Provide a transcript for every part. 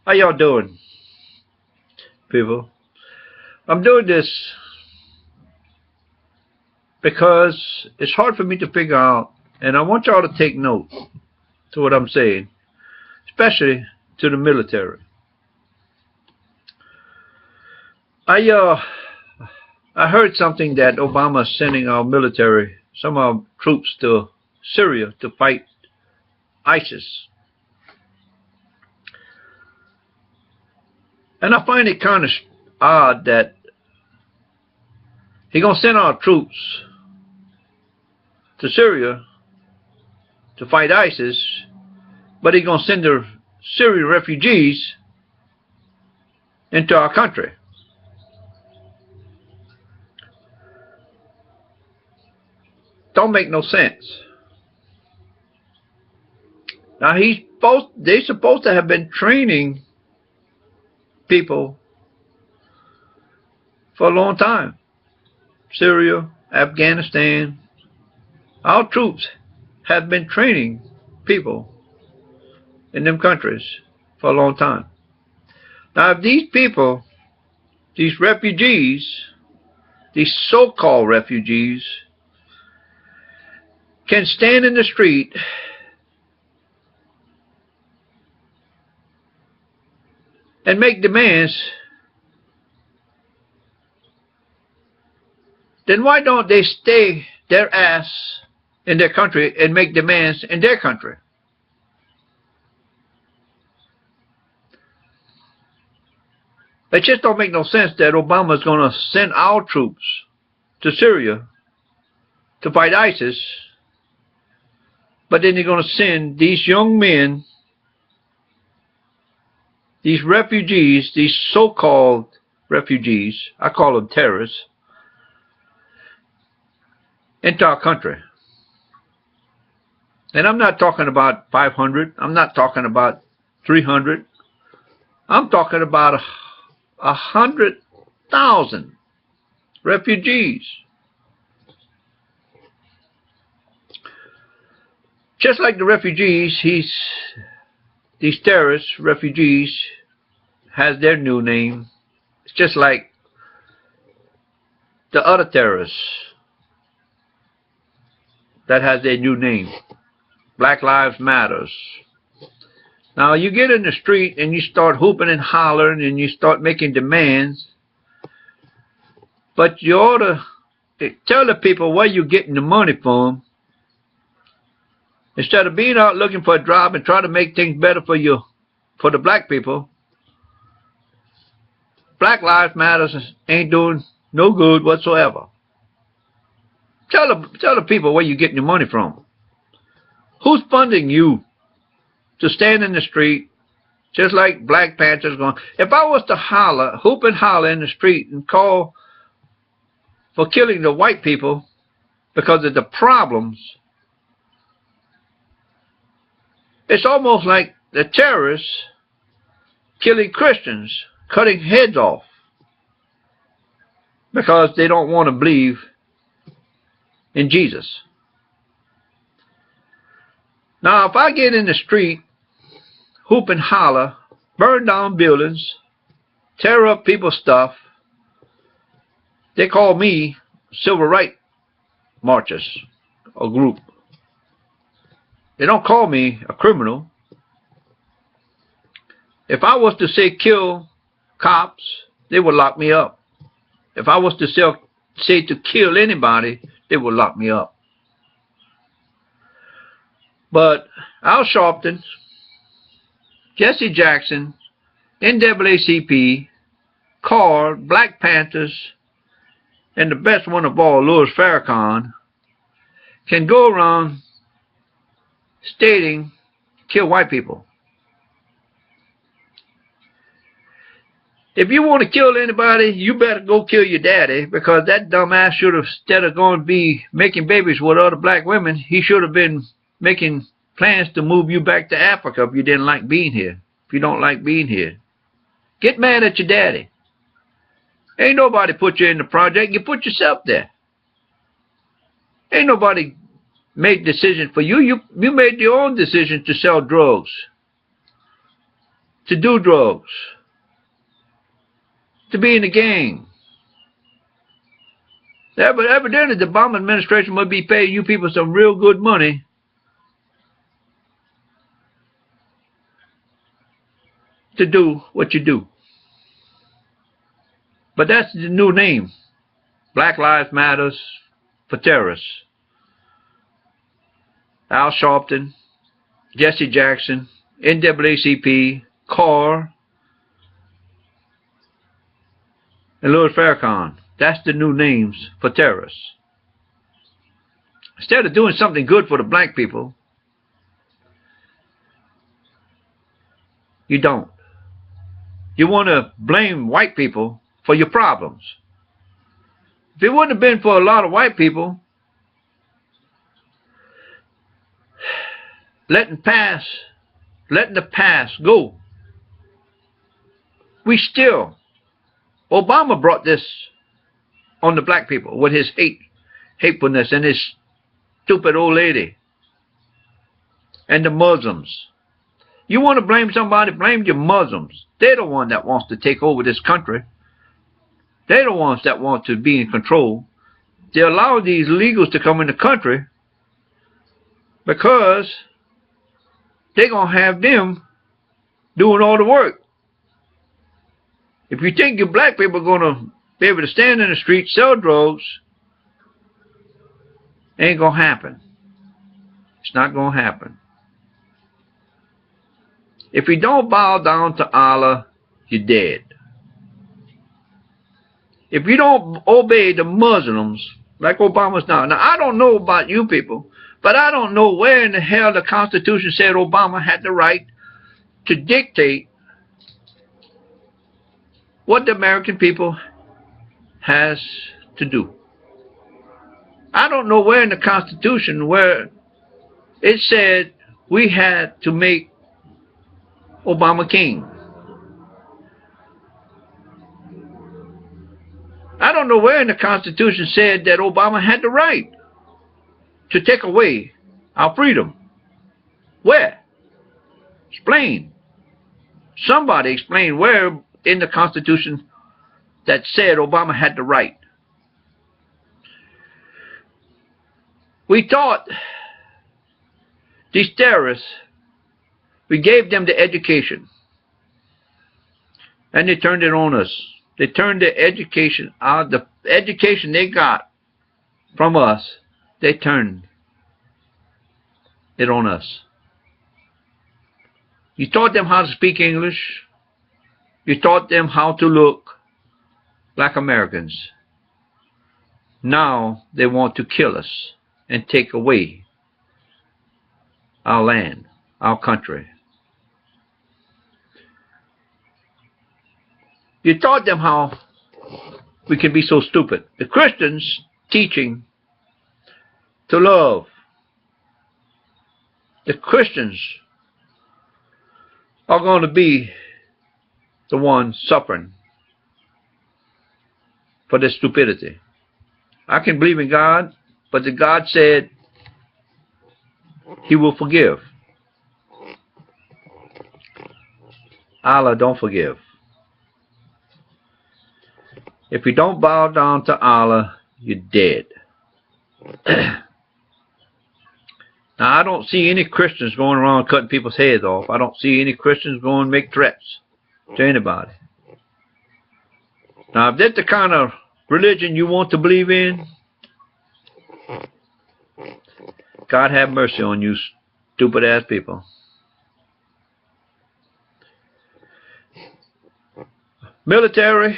How y'all doing, people? I'm doing this because it's hard for me to figure out, and I want y'all to take note to what I'm saying, especially to the military. I heard something that Obama's sending our military, some of our troops to Syria to fight ISIS. And I find it kind of odd that he's going to send our troops to Syria to fight ISIS, but he's going to send the Syrian refugees into our country. Don't make no sense. Now they're supposed to have been training people for a long time. Syria, Afghanistan, our troops have been training people in them countries for a long time. Now if these people, these refugees, these so-called refugees, can stand in the street and make demands, then why don't they stay their ass in their country and make demands in their country? It just don't make no sense that Obama's going to send our troops to Syria to fight ISIS, but then they're going to send these young men, these refugees, these so-called refugees, I call them terrorists, into our country. And I'm not talking about 500, I'm not talking about 300, I'm talking about 100,000 refugees. Just like the refugees, these terrorists, refugees, has their new name. It's just like the other terrorists that has their new name. Black Lives Matters. Now you get in the street and you start hooping and hollering and you start making demands, but you ought to tell the people where you're getting the money from. Instead of being out looking for a job and trying to make things better for you, for the black people, Black Lives Matter ain't doing no good whatsoever. Tell the people where you're getting your money from. Who's funding you to stand in the street, just like Black Panthers going? If I was to holler, hoop and holler in the street and call for killing the white people because of the problems, it's almost like the terrorists killing Christians, cutting heads off because they don't want to believe in Jesus. Now, if I get in the street, hoop and holler, burn down buildings, tear up people's stuff, they call me civil rights marchers or group. They don't call me a criminal. If I was to say kill cops, they would lock me up. If I was to say to kill anybody, they would lock me up. But Al Sharpton, Jesse Jackson, NAACP, CARD, Black Panthers, and the best one of all, Louis Farrakhan, can go around stating, kill white people. If you want to kill anybody, you better go kill your daddy, because that dumbass should have, instead of going to be making babies with other black women, he should have been making plans to move you back to Africa if you didn't like being here. If you don't like being here, get mad at your daddy. Ain't nobody put you in the project. You put yourself there. Ain't nobody made decisions for you. You made your own decision to sell drugs. to do drugs, to be in the gang. Evidently, the Obama administration must be paying you people some real good money to do what you do. But that's the new name. Black Lives Matters for terrorists. Al Sharpton, Jesse Jackson, NAACP, CAR, and Louis Farrakhan. That's the new names for terrorists. Instead of doing something good for the black people, you don't. You want to blame white people for your problems. If it wouldn't have been for a lot of white people letting the past go, Obama brought this on the black people with his hatefulness and his stupid old lady and the Muslims. You want to blame somebody, blame your Muslims. They're the one that wants to take over this country. They're the ones that want to be in control. They allow these illegals to come in the country because they're going to have them doing all the work. If you think your black people are going to be able to stand in the street, sell drugs, ain't going to happen. It's not going to happen. If you don't bow down to Allah, you're dead. If you don't obey the Muslims, like Obama's now. Now, I don't know about you people, but I don't know where in the hell the Constitution said Obama had the right to dictate what the American people has to do. I don't know where in the Constitution where it said we had to make Obama king. I don't know where in the Constitution said that Obama had the right to take away our freedom. Where? Explain. Somebody explain where in the Constitution that said Obama had the right. We taught these terrorists, we gave them the education, and they turned it on us. They turned their education out, the education they got from us, they turned it on us. You taught them how to speak English. You taught them how to look like Americans. Now they want to kill us and take away our land, our country. You taught them how we can be so stupid. The Christians teaching to love. The Christians are going to be the ones suffering for their stupidity. I can believe in God, but the God said He will forgive. Allah don't forgive. If you don't bow down to Allah, you're dead. Now, I don't see any Christians going around cutting people's heads off. I don't see any Christians going to make threats to anybody. Now, if that's the kind of religion you want to believe in, God have mercy on you stupid-ass people. Military,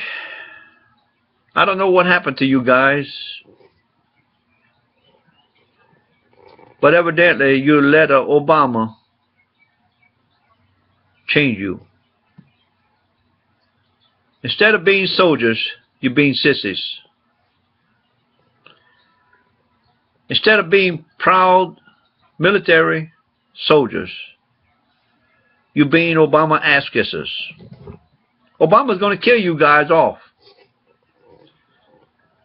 I don't know what happened to you guys, but evidently you let Obama change you. Instead of being soldiers, you're being sissies. Instead of being proud military soldiers, you're being Obama ass kissers. Obama's going to kill you guys off.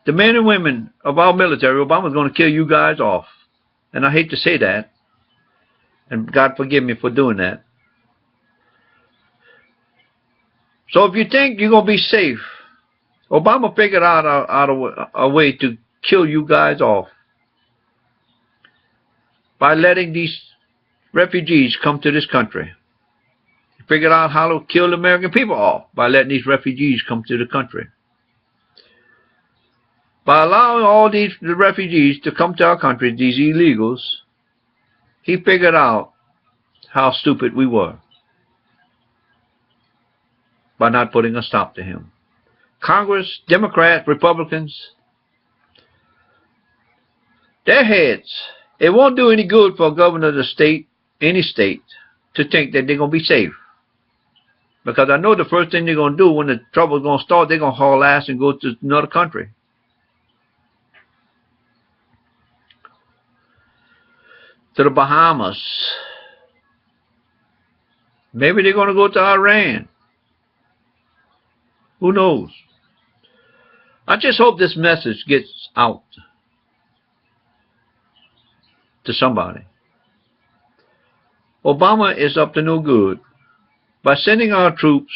The men and women of our military, Obama's going to kill you guys off. And I hate to say that. And God forgive me for doing that. So if you think you're going to be safe, Obama figured out a way to kill you guys off by letting these refugees come to this country. He figured out how to kill the American people off by letting these refugees come to the country. By allowing all the refugees to come to our country, these illegals, he figured out how stupid we were by not putting a stop to him. Congress, Democrats, Republicans, their heads, it won't do any good for a governor of the state, any state, to think that they're going to be safe. Because I know the first thing they're going to do when the trouble's going to start, they're going to haul ass and go to another country. To the Bahamas. Maybe they're going to go to Iran. Who knows? I just hope this message gets out to somebody. Obama is up to no good. By sending our troops,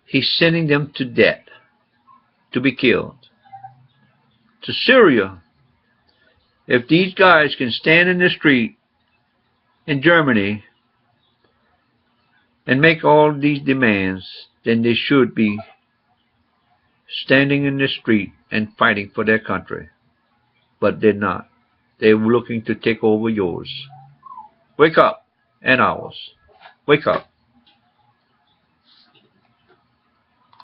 he's sending them to death, to be killed. To Syria, if these guys can stand in the street in Germany and make all these demands, then they should be standing in the street and fighting for their country. But they're not. They're looking to take over yours. Wake up, and ours. Wake up.